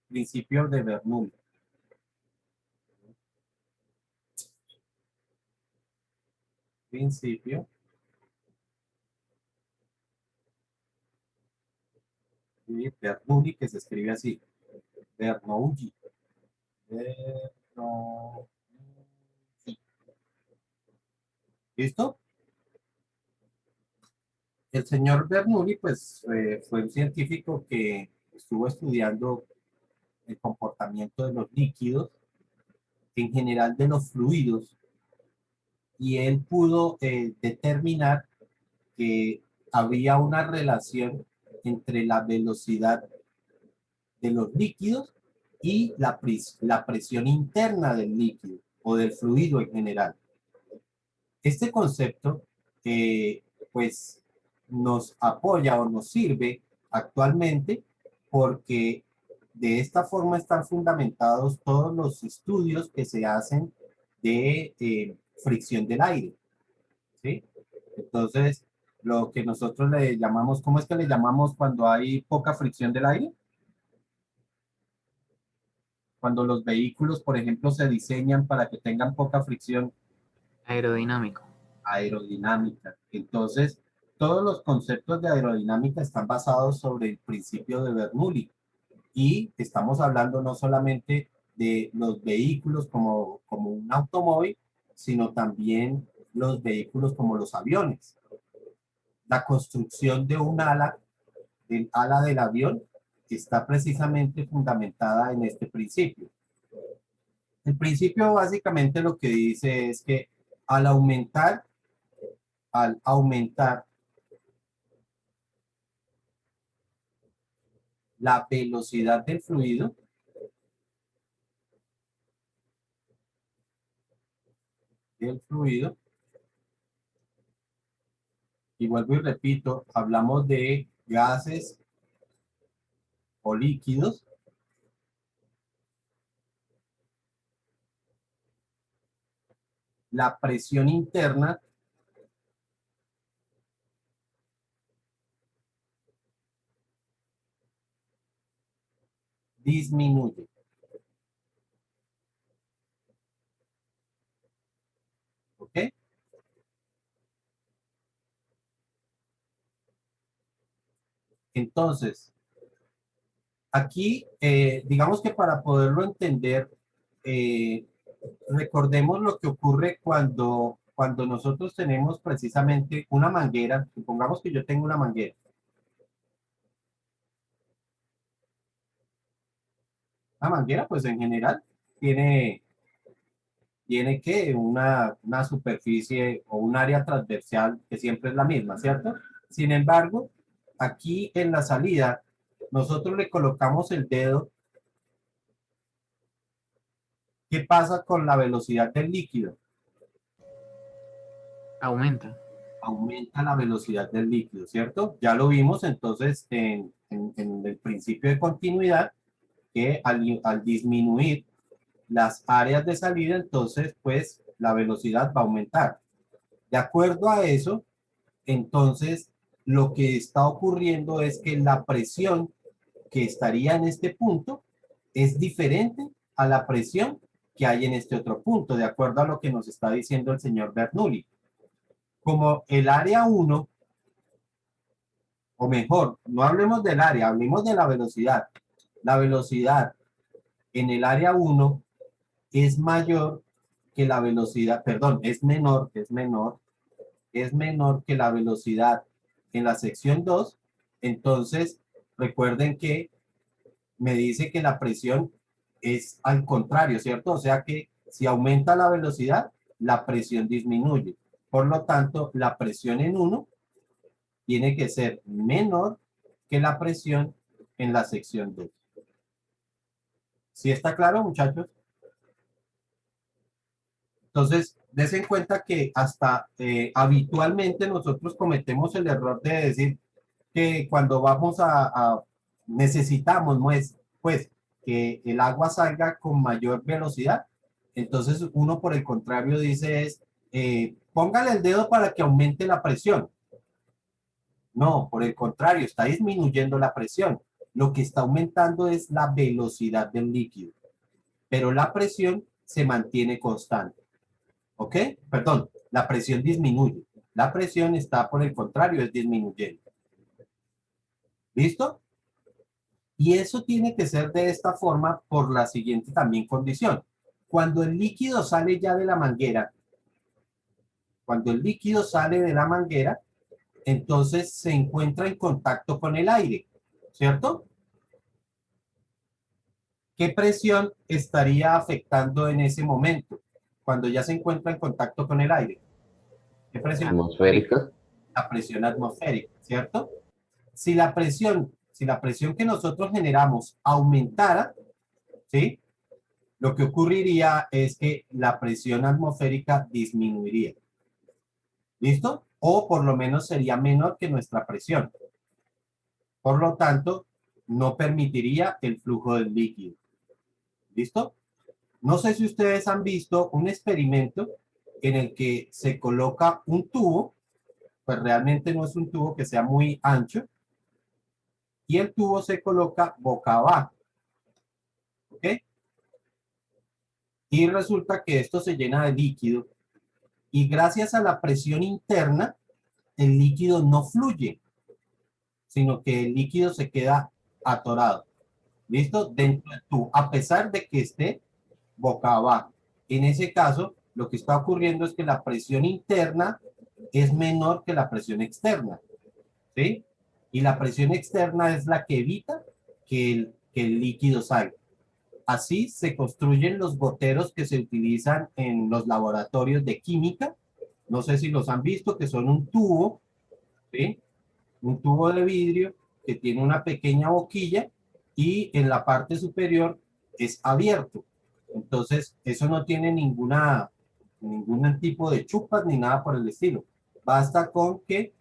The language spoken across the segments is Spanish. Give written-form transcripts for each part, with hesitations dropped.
Principio de Bernoulli. Principio de Bernoulli, que se escribe así. Bernoulli. Bernoulli. ¿Listo? El señor Bernoulli, pues, fue un científico que estuvo estudiando el comportamiento de los líquidos, en general de los fluidos, y él pudo determinar que había una relación entre la velocidad de los líquidos y la presión interna del líquido o del fluido en general. Este concepto, pues, nos apoya o nos sirve actualmente porque de esta forma están fundamentados todos los estudios que se hacen de fricción del aire, ¿sí? Entonces, lo que nosotros le llamamos, ¿cómo es que le llamamos cuando hay poca fricción del aire? Cuando los vehículos, por ejemplo, se diseñan para que tengan poca fricción. Aerodinámico. Aerodinámica. Entonces, todos los conceptos de aerodinámica están basados sobre el principio de Bernoulli. Y estamos hablando no solamente de los vehículos como un automóvil, sino también los vehículos como los aviones. La construcción de un ala, del ala del avión, está precisamente fundamentada en este principio. El principio básicamente lo que dice es que al aumentar la velocidad del fluido, y vuelvo y repito, hablamos de gases o líquidos, la presión interna disminuye. ¿Ok? Entonces, aquí, digamos que para poderlo entender, eh, recordemos lo que ocurre cuando nosotros tenemos precisamente una manguera. Supongamos que yo tengo una manguera. La manguera, pues en general, tiene que una superficie o un área transversal que siempre es la misma, ¿cierto? Sin embargo, aquí en la salida, nosotros le colocamos el dedo. ¿Qué pasa con la velocidad del líquido? Aumenta. Aumenta la velocidad del líquido, ¿cierto? Ya lo vimos entonces en el principio de continuidad, que al disminuir las áreas de salida, entonces pues la velocidad va a aumentar. De acuerdo a eso, entonces lo que está ocurriendo es que la presión que estaría en este punto es diferente a la presión que hay en este otro punto, de acuerdo a lo que nos está diciendo el señor Bernoulli. Como el área 1, o mejor, no hablemos del área, hablemos de la velocidad. La velocidad en el área 1 es mayor que la velocidad, perdón, es menor que la velocidad en la sección 2. Entonces, recuerden que me dice que la presión es al contrario, ¿cierto? O sea que si aumenta la velocidad, la presión disminuye. Por lo tanto, la presión en 1 tiene que ser menor que la presión en la sección 2. ¿Sí está claro, muchachos? Entonces, des en cuenta que hasta habitualmente nosotros cometemos el error de decir que cuando vamos necesitamos, pues, que el agua salga con mayor velocidad. Entonces, uno por el contrario dice es, póngale el dedo para que aumente la presión. No, por el contrario, está disminuyendo la presión. lo que está aumentando es la velocidad del líquido, pero la presión se mantiene constante. ¿Ok? Perdón, la presión disminuye. La presión está, por el contrario, es disminuyendo. ¿Listo? Y eso tiene que ser de esta forma por la siguiente también condición. Cuando el líquido sale ya de la manguera, cuando el líquido sale de la manguera, entonces se encuentra en contacto con el aire, ¿cierto? ¿Qué presión estaría afectando en ese momento? Cuando ya se encuentra en contacto con el aire. ¿Qué presión? Atmosférica. La presión atmosférica, ¿cierto? Si la presión que nosotros generamos aumentara, ¿sí? Lo que ocurriría es que la presión atmosférica disminuiría. ¿Listo? O por lo menos sería menor que nuestra presión. Por lo tanto, no permitiría el flujo del líquido. ¿Listo? No sé si ustedes han visto un experimento en el que se coloca un tubo, pues realmente no es un tubo que sea muy ancho, y el tubo se coloca boca abajo. ¿Ok? Y resulta que esto se llena de líquido y gracias a la presión interna, el líquido no fluye, sino que el líquido se queda atorado. ¿Listo? Dentro del tubo, a pesar de que esté boca abajo. En ese caso, lo que está ocurriendo es que la presión interna es menor que la presión externa. ¿Sí? Y la presión externa es la que evita que el líquido salga. Así se construyen los goteros que se utilizan en los laboratorios de química. No sé si los han visto, que son un tubo, ¿sí? Un tubo de vidrio que tiene una pequeña boquilla y en la parte superior es abierto. Entonces, eso no tiene ningún tipo de chupas ni nada por el estilo. Basta con que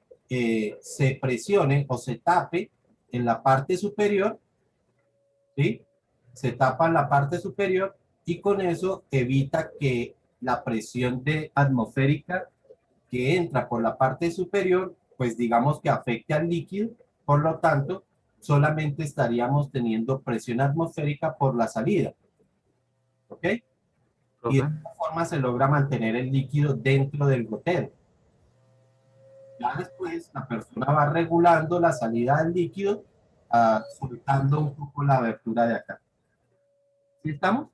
se presione o se tape en la parte superior, ¿sí? Se tapa en la parte superior y con eso evita que la presión atmosférica que entra por la parte superior, pues digamos que afecte al líquido, por lo tanto, solamente estaríamos teniendo presión atmosférica por la salida. ¿Ok? Y de Profe, esta forma se logra mantener el líquido dentro del gotero. Ya después la persona va regulando la salida del líquido, soltando un poco la abertura de acá. ¿Sí estamos?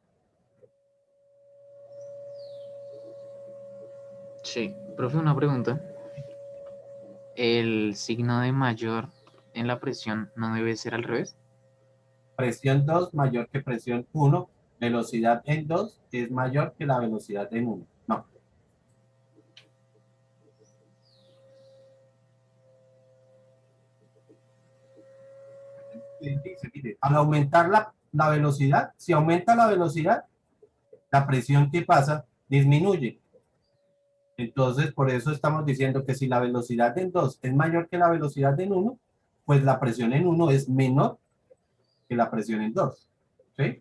sí. Profe, una pregunta. ¿El signo de mayor en la presión no debe ser al revés? Presión 2 mayor que presión 1, velocidad en 2 es mayor que la velocidad en 1. No. Dice, mire, al aumentar la velocidad, si aumenta la velocidad, la presión que pasa disminuye. Entonces, por eso estamos diciendo que si la velocidad en 2 es mayor que la velocidad en 1, pues la presión en 1 es menor que la presión en 2. ¿Sí?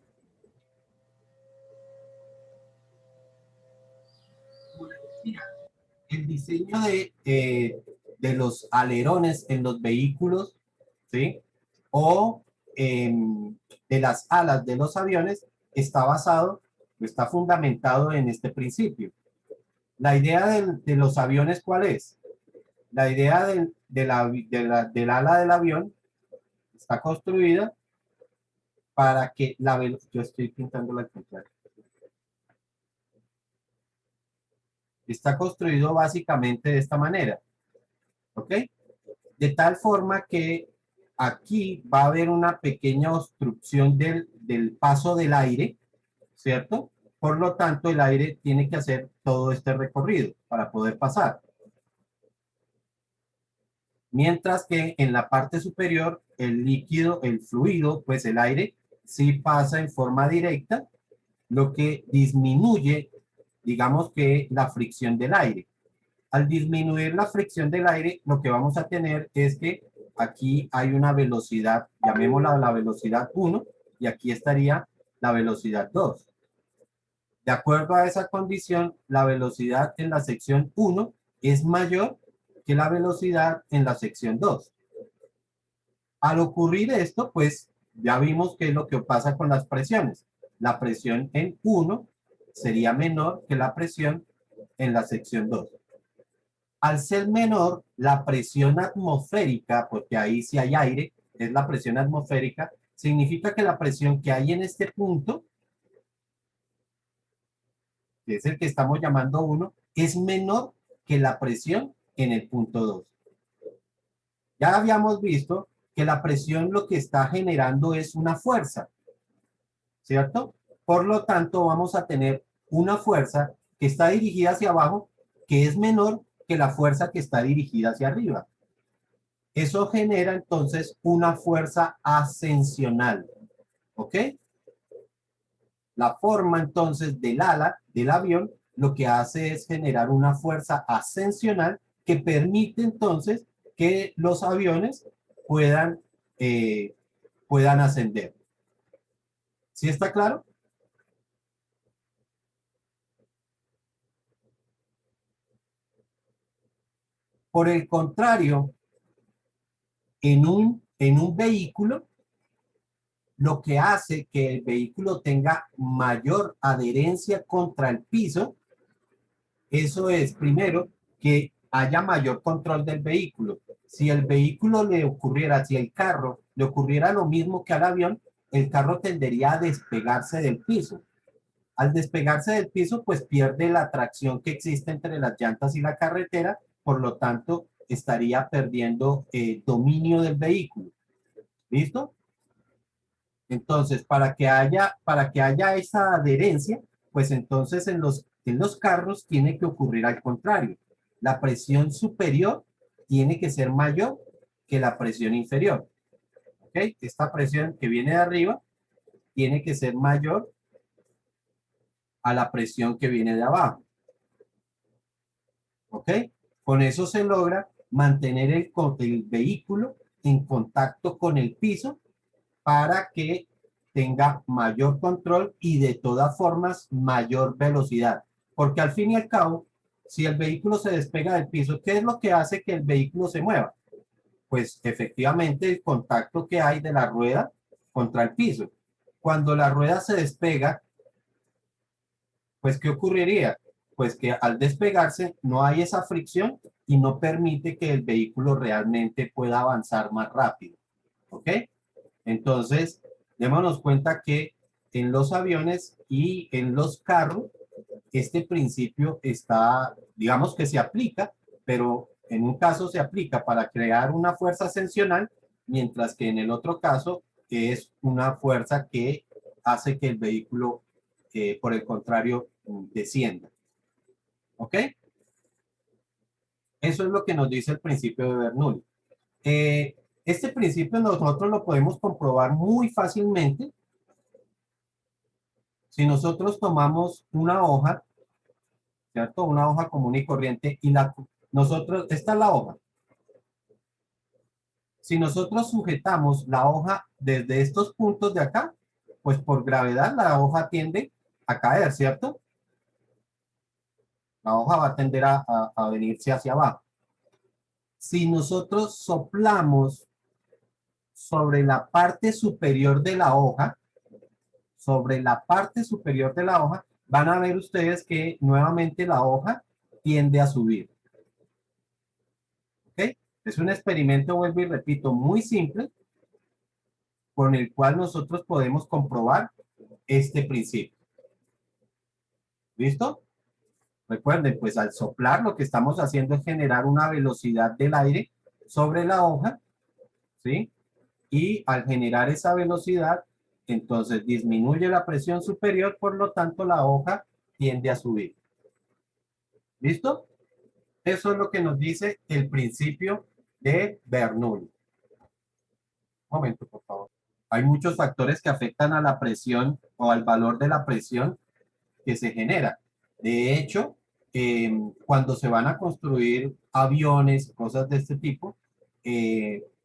El diseño de los alerones en los vehículos, ¿sí? O de las alas de los aviones está fundamentado en este principio. La idea de los aviones, ¿cuál es? La idea del ala del avión está construida para que la velocidad, yo estoy pintando la contraria. Está construido básicamente de esta manera, ¿ok? De tal forma que aquí va a haber una pequeña obstrucción del paso del aire, ¿cierto? Por lo tanto, el aire tiene que hacer todo este recorrido para poder pasar. Mientras que en la parte superior, el líquido, el fluido, pues el aire, sí pasa en forma directa, lo que disminuye, digamos que la fricción del aire. Al disminuir la fricción del aire, lo que vamos a tener es que aquí hay una velocidad, llamémosla la velocidad 1, y aquí estaría la velocidad 2. De acuerdo a esa condición, la velocidad en la sección 1 es mayor que la velocidad en la sección 2. Al ocurrir esto, pues ya vimos qué es lo que pasa con las presiones. La presión en 1 sería menor que la presión en la sección 2. Al ser menor, la presión atmosférica, porque ahí sí hay aire, es la presión atmosférica, significa que la presión que hay en este punto, que es el que estamos llamando 1, es menor que la presión en el punto 2. Ya habíamos visto que la presión lo que está generando es una fuerza, ¿cierto? Por lo tanto, vamos a tener una fuerza que está dirigida hacia abajo, que es menor que la fuerza que está dirigida hacia arriba. Eso genera entonces una fuerza ascensional, ¿ok? La forma entonces del ala del avión lo que hace es generar una fuerza ascensional que permite entonces que los aviones puedan, puedan ascender. ¿Sí está claro? Por el contrario, en un vehículo, lo que hace que el vehículo tenga mayor adherencia contra el piso, eso es, primero, que haya mayor control del vehículo. Si el vehículo le ocurriera, si el carro le ocurriera lo mismo que al avión, el carro tendería a despegarse del piso. Al despegarse del piso, pues pierde la tracción que existe entre las llantas y la carretera, por lo tanto, estaría perdiendo dominio del vehículo. ¿Listo? Entonces, para que haya esa adherencia, pues entonces en los carros tiene que ocurrir al contrario. La presión superior tiene que ser mayor que la presión inferior. ¿Ok? Esta presión que viene de arriba tiene que ser mayor a la presión que viene de abajo. ¿Ok? Con eso se logra mantener el vehículo en contacto con el piso para que tenga mayor control y de todas formas mayor velocidad. Porque al fin y al cabo, si el vehículo se despega del piso, ¿qué es lo que hace que el vehículo se mueva? Pues efectivamente el contacto que hay de la rueda contra el piso. Cuando la rueda se despega, pues ¿qué ocurriría? Pues que al despegarse no hay esa fricción y no permite que el vehículo realmente pueda avanzar más rápido. ¿Ok? Entonces, démonos cuenta que en los aviones y en los carros, este principio está, digamos que se aplica, pero en un caso se aplica para crear una fuerza ascensional, mientras que en el otro caso es una fuerza que hace que el vehículo, por el contrario, descienda. ¿Ok? Eso es lo que nos dice el principio de Bernoulli. Este principio nosotros lo podemos comprobar muy fácilmente si nosotros tomamos una hoja, ¿cierto? Una hoja común y corriente y esta es la hoja. Si nosotros sujetamos la hoja desde estos puntos de acá, pues por gravedad la hoja tiende a caer, ¿cierto? La hoja va a tender a venirse hacia abajo. Si nosotros soplamos sobre la parte superior de la hoja, van a ver ustedes que nuevamente la hoja tiende a subir. ¿Ok? Es un experimento, vuelvo y repito, muy simple, con el cual nosotros podemos comprobar este principio. ¿Listo? Recuerden, pues al soplar lo que estamos haciendo es generar una velocidad del aire sobre la hoja, ¿sí? Y al generar esa velocidad, entonces disminuye la presión superior, por lo tanto la hoja tiende a subir. ¿Listo? Eso es lo que nos dice el principio de Bernoulli. Un momento, por favor. Hay muchos factores que afectan a la presión o al valor de la presión que se genera. De hecho, cuando se van a construir aviones, cosas de este tipo,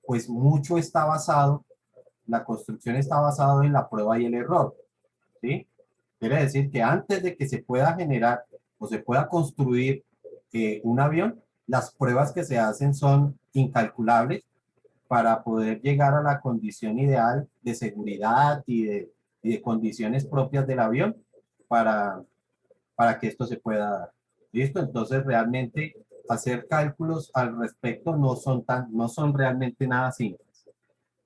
pues mucho está basado, la construcción está basada en la prueba y el error, ¿sí? Quiere decir que antes de que se pueda generar o se pueda construir un avión, las pruebas que se hacen son incalculables para poder llegar a la condición ideal de seguridad y de condiciones propias del avión para, para que esto se pueda dar. ¿Listo? Entonces realmente hacer cálculos al respecto no son realmente nada simples.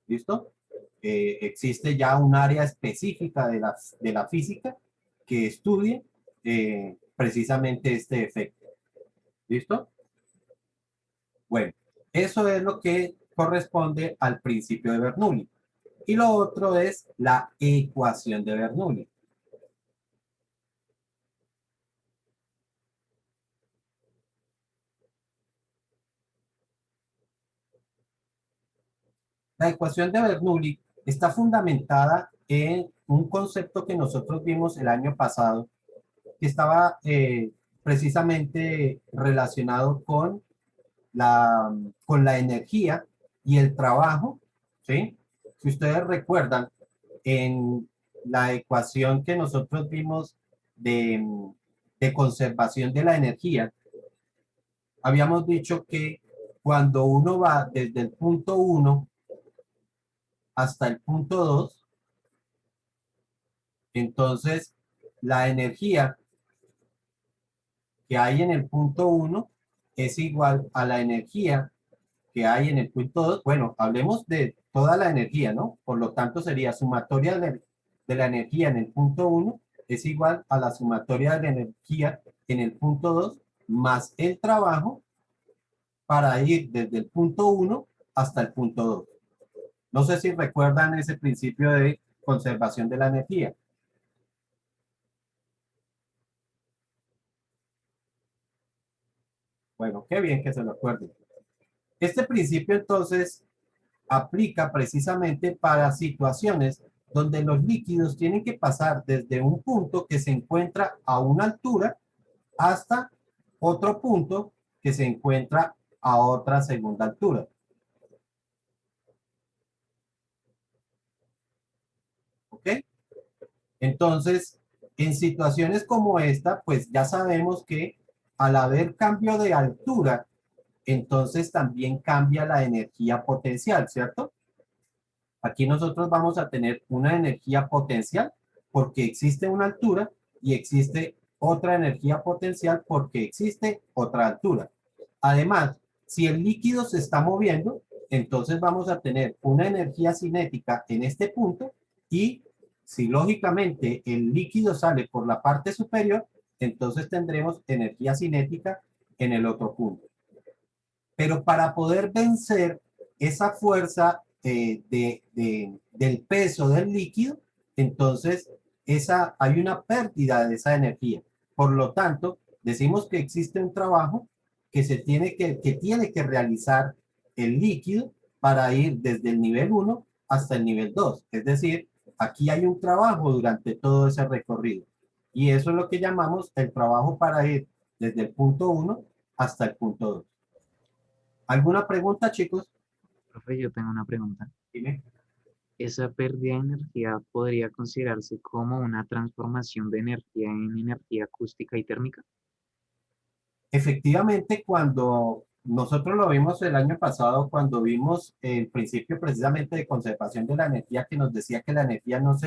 ¿Listo? Existe ya un área específica de la física que estudie precisamente este efecto. ¿Listo? Bueno, eso es lo que corresponde al principio de Bernoulli. Y lo otro es la ecuación de Bernoulli. La ecuación de Bernoulli está fundamentada en un concepto que nosotros vimos el año pasado, que estaba precisamente relacionado con la energía y el trabajo, ¿sí? Si ustedes recuerdan, en la ecuación que nosotros vimos de, de conservación de la energía, habíamos dicho que cuando uno va desde el punto 1 hasta el punto 2, entonces la energía que hay en el punto 1 es igual a la energía que hay en el punto 2. Bueno, hablemos de toda la energía, ¿no? Por lo tanto, sería sumatoria de la energía en el punto 1 es igual a la sumatoria de la energía en el punto 2 más el trabajo para ir desde el punto 1 hasta el punto 2. No sé si recuerdan ese principio de conservación de la energía. Bueno, qué bien que se lo acuerden. Este principio entonces aplica precisamente para situaciones donde los líquidos tienen que pasar desde un punto que se encuentra a una altura hasta otro punto que se encuentra a otra segunda altura. ¿Ok? Entonces, en situaciones como esta, pues ya sabemos que al haber cambio de altura, entonces también cambia la energía potencial, ¿cierto? Aquí nosotros vamos a tener una energía potencial porque existe una altura y existe otra energía potencial porque existe otra altura. Además, si el líquido se está moviendo, entonces vamos a tener una energía cinética en este punto y si lógicamente el líquido sale por la parte superior, entonces tendremos energía cinética en el otro punto. Pero para poder vencer esa fuerza del peso del líquido, entonces hay una pérdida de esa energía. Por lo tanto, decimos que existe un trabajo que tiene que realizar el líquido para ir desde el nivel 1 hasta el nivel 2. Es decir, aquí hay un trabajo durante todo ese recorrido. Y eso es lo que llamamos el trabajo para ir desde el punto 1 hasta el punto 2. ¿Alguna pregunta, chicos? Profe, yo tengo una pregunta. Dime. ¿Esa pérdida de energía podría considerarse como una transformación de energía en energía acústica y térmica? Efectivamente, cuando nosotros lo vimos el año pasado, cuando vimos el principio precisamente de conservación de la energía, que nos decía que la energía no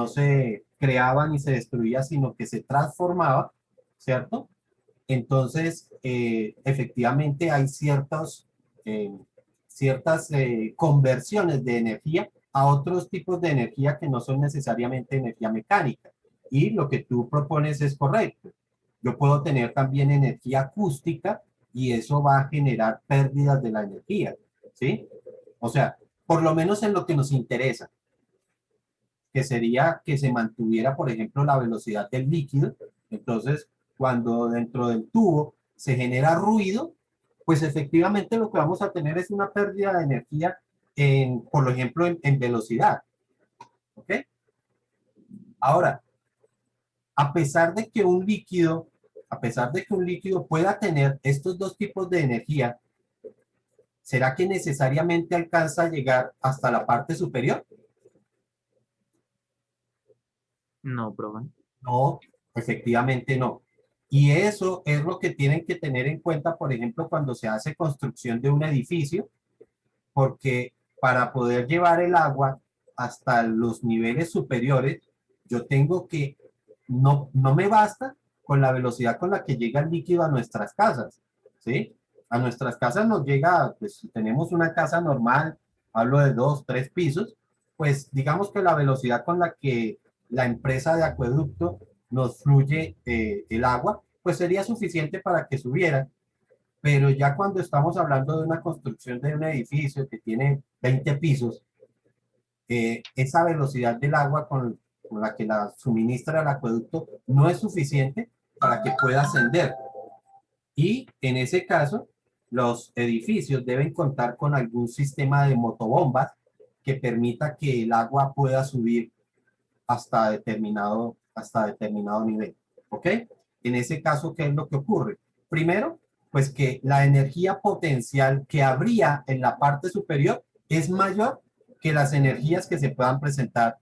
se creaba ni se destruía, sino que se transformaba, ¿cierto? Entonces, efectivamente hay eh, ciertas conversiones de energía a otros tipos de energía que no son necesariamente energía mecánica. Y lo que tú propones es correcto. Yo puedo tener también energía acústica y eso va a generar pérdidas de la energía, ¿sí? O sea, por lo menos en lo que nos interesa, que sería que se mantuviera, por ejemplo, la velocidad del líquido. Entonces, cuando dentro del tubo se genera ruido, pues efectivamente lo que vamos a tener es una pérdida de energía, por ejemplo, en velocidad. ¿Ok? Ahora, a pesar de que un líquido, a pesar de que un líquido pueda tener estos dos tipos de energía, ¿será que necesariamente alcanza a llegar hasta la parte superior? No, profe. No, efectivamente no. Y eso es lo que tienen que tener en cuenta, por ejemplo, cuando se hace construcción de un edificio, porque para poder llevar el agua hasta los niveles superiores, yo tengo que, no me basta con la velocidad con la que llega el líquido a nuestras casas, ¿sí? A nuestras casas nos llega, pues si tenemos una casa normal, hablo de 2, 3 pisos, pues digamos que la velocidad con la que la empresa de acueducto nos fluye el agua, pues sería suficiente para que subiera. Pero ya cuando estamos hablando de una construcción de un edificio que tiene 20 pisos, esa velocidad del agua con la que la suministra el acueducto no es suficiente para que pueda ascender. Y en ese caso, los edificios deben contar con algún sistema de motobombas que permita que el agua pueda subir hasta determinado nivel. ¿Ok? En ese caso, ¿qué es lo que ocurre? Primero, pues que la energía potencial que habría en la parte superior es mayor que las energías que se puedan presentar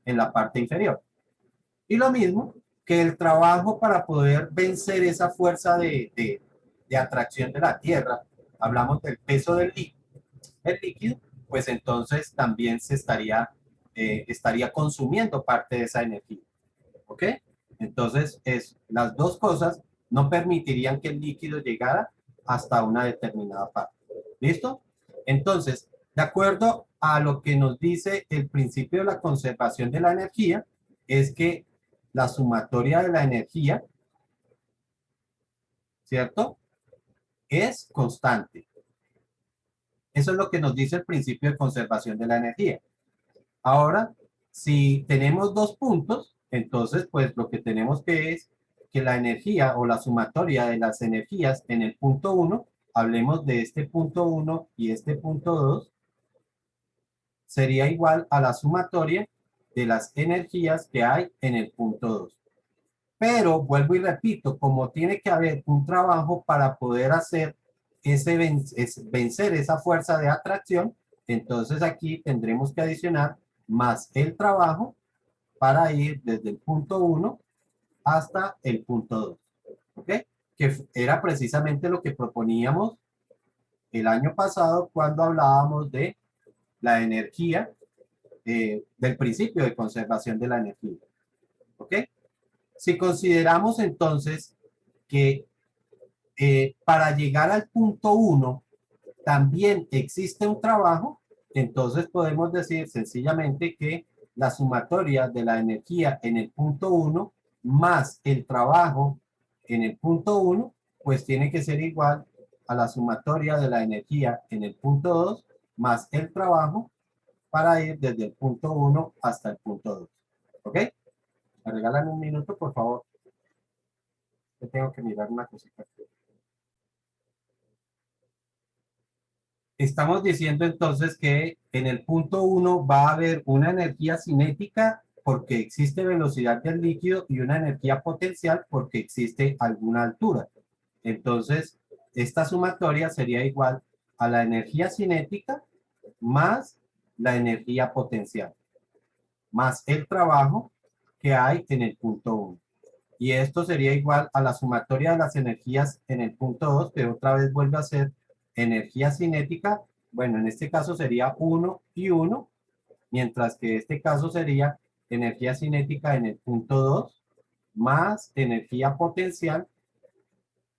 en la parte inferior. Y lo mismo que el trabajo para poder vencer esa fuerza de atracción de la Tierra, hablamos del peso el líquido, pues entonces también estaría consumiendo parte de esa energía. ¿Ok? Entonces, las dos cosas no permitirían que el líquido llegara hasta una determinada parte. ¿Listo? Entonces, de acuerdo a lo que nos dice el principio de la conservación de la energía, es que la sumatoria de la energía, ¿cierto? Es constante. Eso es lo que nos dice el principio de conservación de la energía. Ahora, si tenemos dos puntos, entonces pues lo que tenemos que es que la energía o la sumatoria de las energías en el punto uno, hablemos de este punto uno y este punto 2, sería igual a la sumatoria de las energías que hay en el punto 2. Pero vuelvo y repito, como tiene que haber un trabajo para poder hacer vencer esa fuerza de atracción, entonces aquí tendremos que adicionar más el trabajo para ir desde el punto uno hasta el punto 2. ¿Ok? Que era precisamente lo que proponíamos el año pasado cuando hablábamos de la energía, del principio de conservación de la energía. ¿Ok? Si consideramos entonces que para llegar al punto uno también existe un trabajo, entonces podemos decir sencillamente que la sumatoria de la energía en el punto uno más el trabajo en el punto uno, pues tiene que ser igual a la sumatoria de la energía en el punto 2 más el trabajo para ir desde el punto uno hasta el punto 2. ¿Ok? ¿Me regalan un minuto, por favor? Yo tengo que mirar una cosita. Estamos diciendo entonces que en el punto uno va a haber una energía cinética porque existe velocidad del líquido y una energía potencial porque existe alguna altura. Entonces, esta sumatoria sería igual a la energía cinética más la energía potencial, más el trabajo que hay en el punto uno. Y esto sería igual a la sumatoria de las energías en el punto 2, que otra vez vuelve a ser energía cinética. Bueno, en este caso sería uno y uno, mientras que este caso sería energía cinética en el punto 2 más energía potencial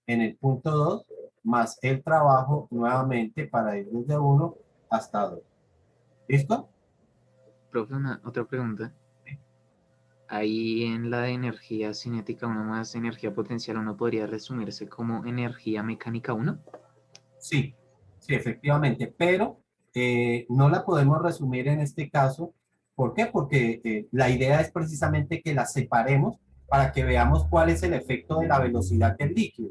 en el punto 2 más el trabajo nuevamente para ir desde uno hasta 2. ¿Listo? Profe, otra pregunta. Ahí en la de energía cinética uno más energía potencial, uno podría resumirse como energía mecánica uno. Sí, sí, efectivamente, pero no la podemos resumir en este caso. ¿Por qué? Porque la idea es precisamente que la separemos para que veamos cuál es el efecto de la velocidad del líquido.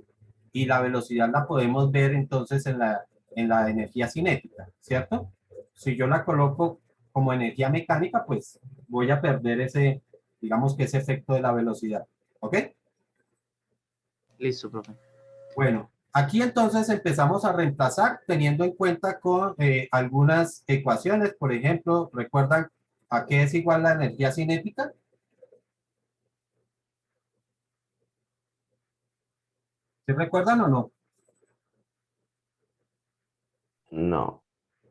Y la velocidad la podemos ver entonces en la energía cinética, ¿cierto? Si yo la coloco como energía mecánica, pues voy a perder digamos que ese efecto de la velocidad. ¿Ok? Listo, profe. Bueno, aquí entonces empezamos a reemplazar teniendo en cuenta con algunas ecuaciones. Por ejemplo, ¿recuerdan a qué es igual la energía cinética? ¿Se recuerdan o no? No.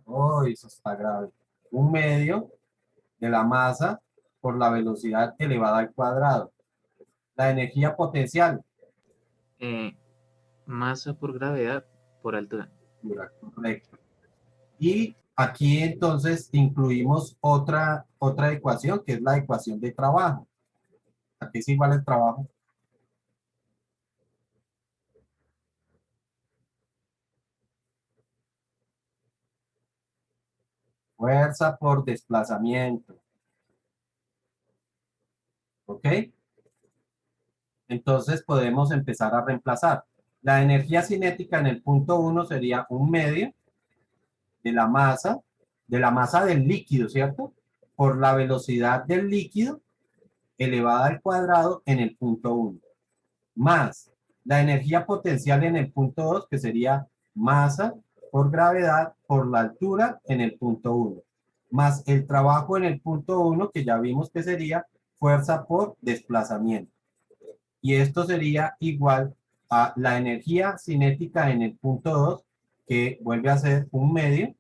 Oh, eso está grave. 1/2 de la masa por la velocidad elevada al cuadrado. La energía potencial, Eh, masa por gravedad por altura. correcto. Y aquí entonces incluimos otra ecuación, que es la ecuación de trabajo. Aquí es igual el trabajo. Fuerza por desplazamiento. ¿Ok? Entonces podemos empezar a reemplazar. La energía cinética en el punto 1 sería 1/2 de la masa del líquido, ¿cierto? Por la velocidad del líquido elevada al cuadrado en el punto 1, más la energía potencial en el punto 2, que sería masa por gravedad por la altura en el punto 1, más el trabajo en el punto 1, que ya vimos que sería fuerza por desplazamiento. Y esto sería igual a la energía cinética en el punto 2, que vuelve a ser 1/2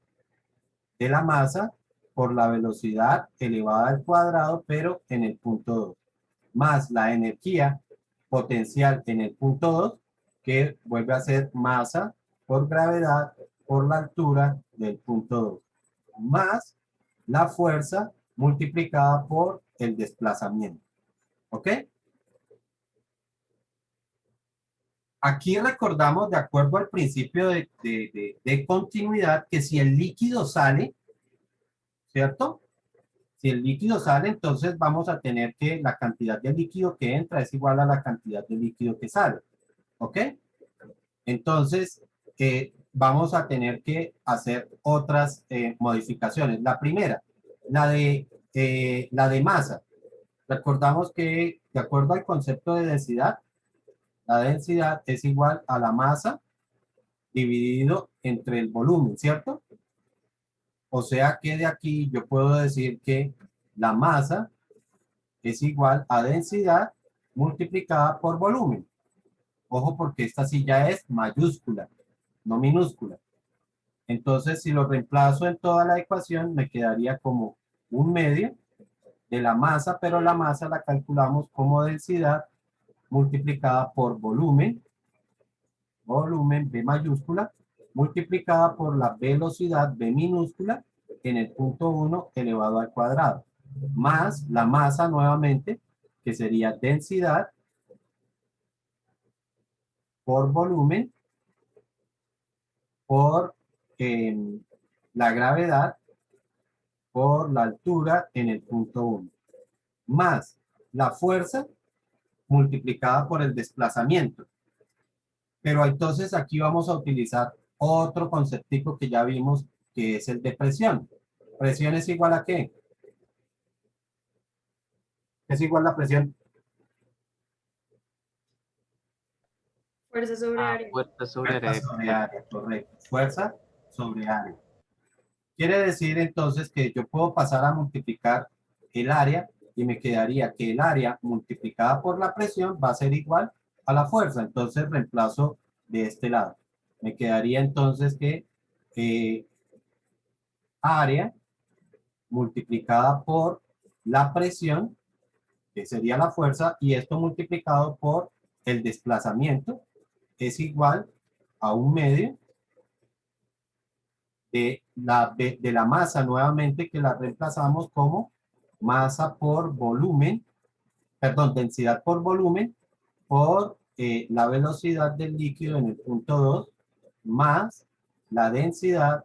de la masa por la velocidad elevada al cuadrado, pero en el punto 2, más la energía potencial en el punto 2, que vuelve a ser masa por gravedad por la altura del punto 2, más la fuerza multiplicada por el desplazamiento. ¿Ok? Aquí recordamos, de acuerdo al principio de continuidad, que si el líquido sale, ¿cierto? Si el líquido sale, entonces vamos a tener que la cantidad de líquido que entra es igual a la cantidad de líquido que sale. ¿Ok? Entonces, vamos a tener que hacer otras modificaciones. La primera, la de masa. Recordamos que, de acuerdo al concepto de densidad, la densidad es igual a la masa dividido entre el volumen, ¿cierto? O sea que de aquí yo puedo decir que la masa es igual a densidad multiplicada por volumen. Ojo, porque esta sí ya es mayúscula, no minúscula. Entonces, si lo reemplazo en toda la ecuación, me quedaría como 1/2 de la masa, pero la masa la calculamos como densidad multiplicada por volumen, volumen B mayúscula, multiplicada por la velocidad B minúscula en el punto 1 elevado al cuadrado, más la masa nuevamente, que sería densidad por volumen por la gravedad por la altura en el punto 1, más la fuerza multiplicada por el desplazamiento. Pero entonces aquí vamos a utilizar otro conceptico que ya vimos, que es el de presión. ¿Presión es igual a qué? ¿Es igual la presión? Fuerza sobre área. Fuerza sobre Fuerza área. sobre área, correcto. Fuerza sobre área. Quiere decir entonces que yo puedo pasar a multiplicar el área y me quedaría que el área multiplicada por la presión va a ser igual a la fuerza. Entonces reemplazo de este lado. Me quedaría entonces que área multiplicada por la presión, que sería la fuerza, y esto multiplicado por el desplazamiento, es igual a 1/2 de la masa nuevamente, que la reemplazamos como masa por volumen, perdón, densidad por volumen, por la velocidad del líquido en el punto 2, más la densidad,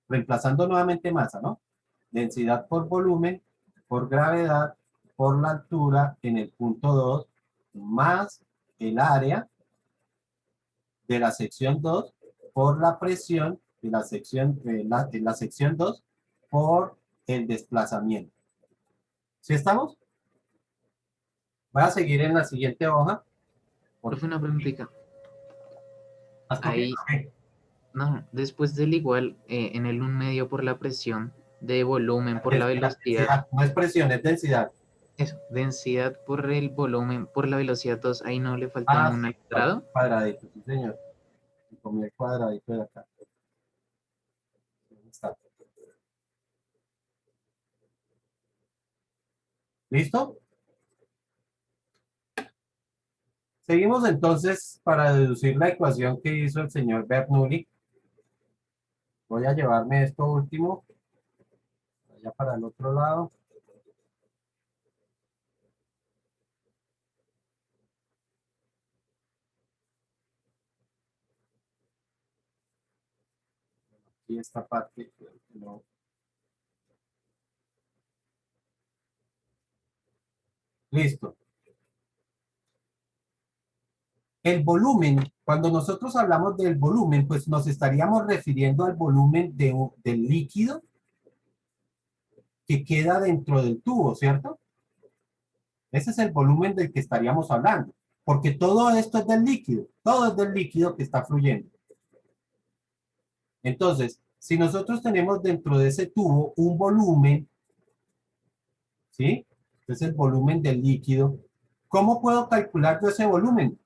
reemplazando nuevamente masa, ¿no? Densidad por volumen, por gravedad, por la altura en el punto 2, más el área de la sección 2 por la presión de la sección 2 por el desplazamiento. ¿Sí estamos? Voy a seguir en la siguiente hoja. Profe, una preguntita. ¿Has copiado? Ahí, no, después del igual, en el 1/2 por la presión de volumen por la velocidad, No es presión, es densidad. eso, densidad por el volumen por la velocidad 2, ahí no le falta Ah, un sí, al cuadrado. cuadradito, sí señor. Y comí el cuadradito de acá. ¿Listo? Seguimos entonces para deducir la ecuación que hizo el señor Bernoulli. Voy a llevarme esto último, allá para el otro lado. Y esta parte, no. Listo. El volumen, cuando nosotros hablamos del volumen, pues nos estaríamos refiriendo al volumen del líquido que queda dentro del tubo, ¿cierto? Ese es el volumen del que estaríamos hablando, porque todo esto es del líquido, todo es del líquido que está fluyendo. Entonces, si nosotros tenemos dentro de ese tubo un volumen, ¿sí? Es el volumen del líquido. ¿Cómo puedo calcular yo ese volumen?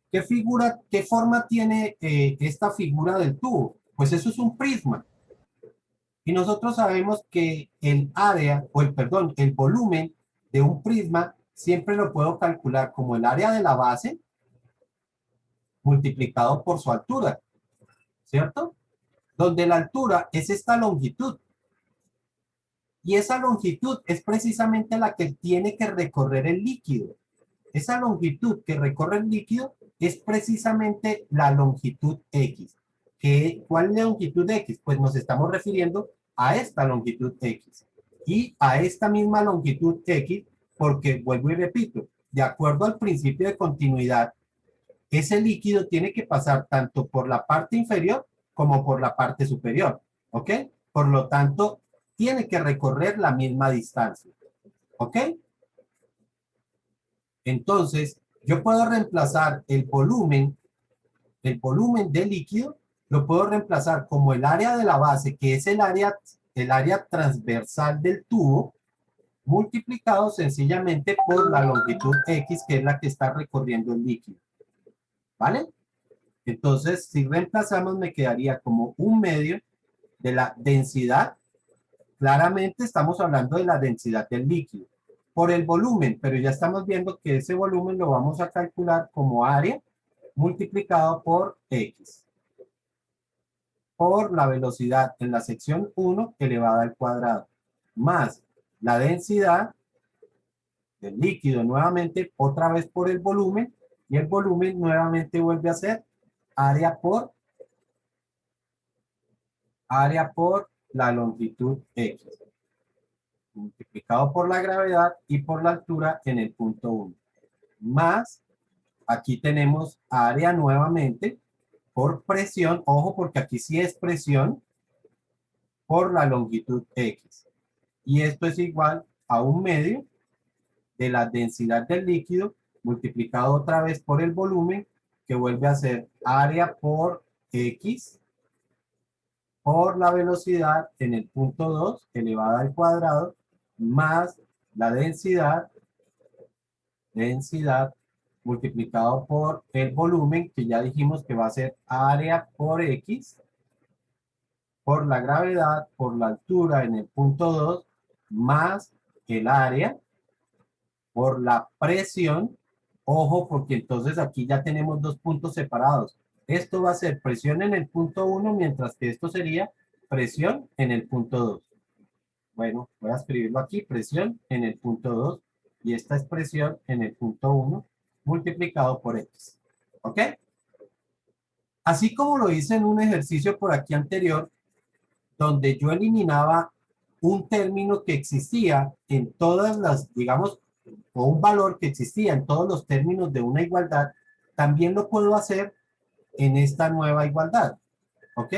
¿Qué figura, qué forma tiene esta figura del tubo? Pues eso es un prisma. Y nosotros sabemos que el área, o perdón, el volumen de un prisma siempre lo puedo calcular como el área de la base multiplicado por su altura, ¿cierto? Donde la altura es esta longitud. Y esa longitud es precisamente la que tiene que recorrer el líquido. Esa longitud que recorre el líquido es precisamente la longitud X. ¿Cuál es la longitud X? Pues nos estamos refiriendo a esta longitud X. Y a esta misma longitud X, porque vuelvo y repito, de acuerdo al principio de continuidad, ese líquido tiene que pasar tanto por la parte inferior como por la parte superior. ¿Ok? Por lo tanto, tiene que recorrer la misma distancia. ¿Ok? Entonces, yo puedo reemplazar el volumen del líquido, lo puedo reemplazar como el área de la base, que es el área transversal del tubo, multiplicado sencillamente por la longitud X, que es la que está recorriendo el líquido. ¿Vale? Entonces, si reemplazamos, me quedaría como un medio de la densidad. Claramente estamos hablando de la densidad del líquido por el volumen, pero ya estamos viendo que ese volumen lo vamos a calcular como área multiplicado por X, por la velocidad en la sección 1 elevada al cuadrado, más la densidad del líquido nuevamente, otra vez por el volumen, y el volumen nuevamente vuelve a ser área por la longitud X, multiplicado por la gravedad y por la altura en el punto 1, más, aquí tenemos área nuevamente por presión, ojo porque aquí sí es presión, por la longitud X. Y esto es igual a un medio de la densidad del líquido multiplicado otra vez por el volumen, que vuelve a ser área por X por la velocidad en el punto 2 elevada al cuadrado más la densidad multiplicado por el volumen, que ya dijimos que va a ser área por X, por la gravedad, por la altura en el punto 2, más el área, por la presión. Ojo, porque entonces aquí ya tenemos dos puntos separados. Esto va a ser presión en el punto 1, mientras que esto sería presión en el punto 2. Bueno, voy a escribirlo aquí, presión en el punto 2, y esta es presión en el punto 1 multiplicado por X. ¿Ok? Así como lo hice en un ejercicio por aquí anterior, donde yo eliminaba un término que existía en todas las, digamos, o un valor que existía en todos los términos de una igualdad, también lo puedo hacer en esta nueva igualdad. ¿Ok?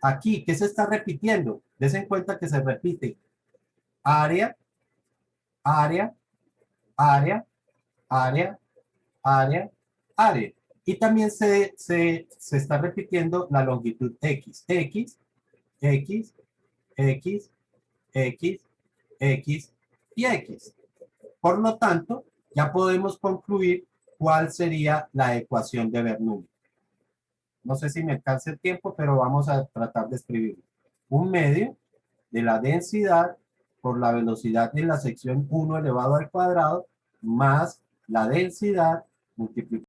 Aquí, ¿qué se está repitiendo? Des en cuenta que se repite área, área, área, área, área, área. Y también se está repitiendo la longitud X, X, X, X, X, X y X. Por lo tanto, ya podemos concluir cuál sería la ecuación de Bernoulli. No sé si me alcanza el tiempo, pero vamos a tratar de escribirlo. Un medio de la densidad por la velocidad en la sección 1 elevado al cuadrado más la densidad multiplicado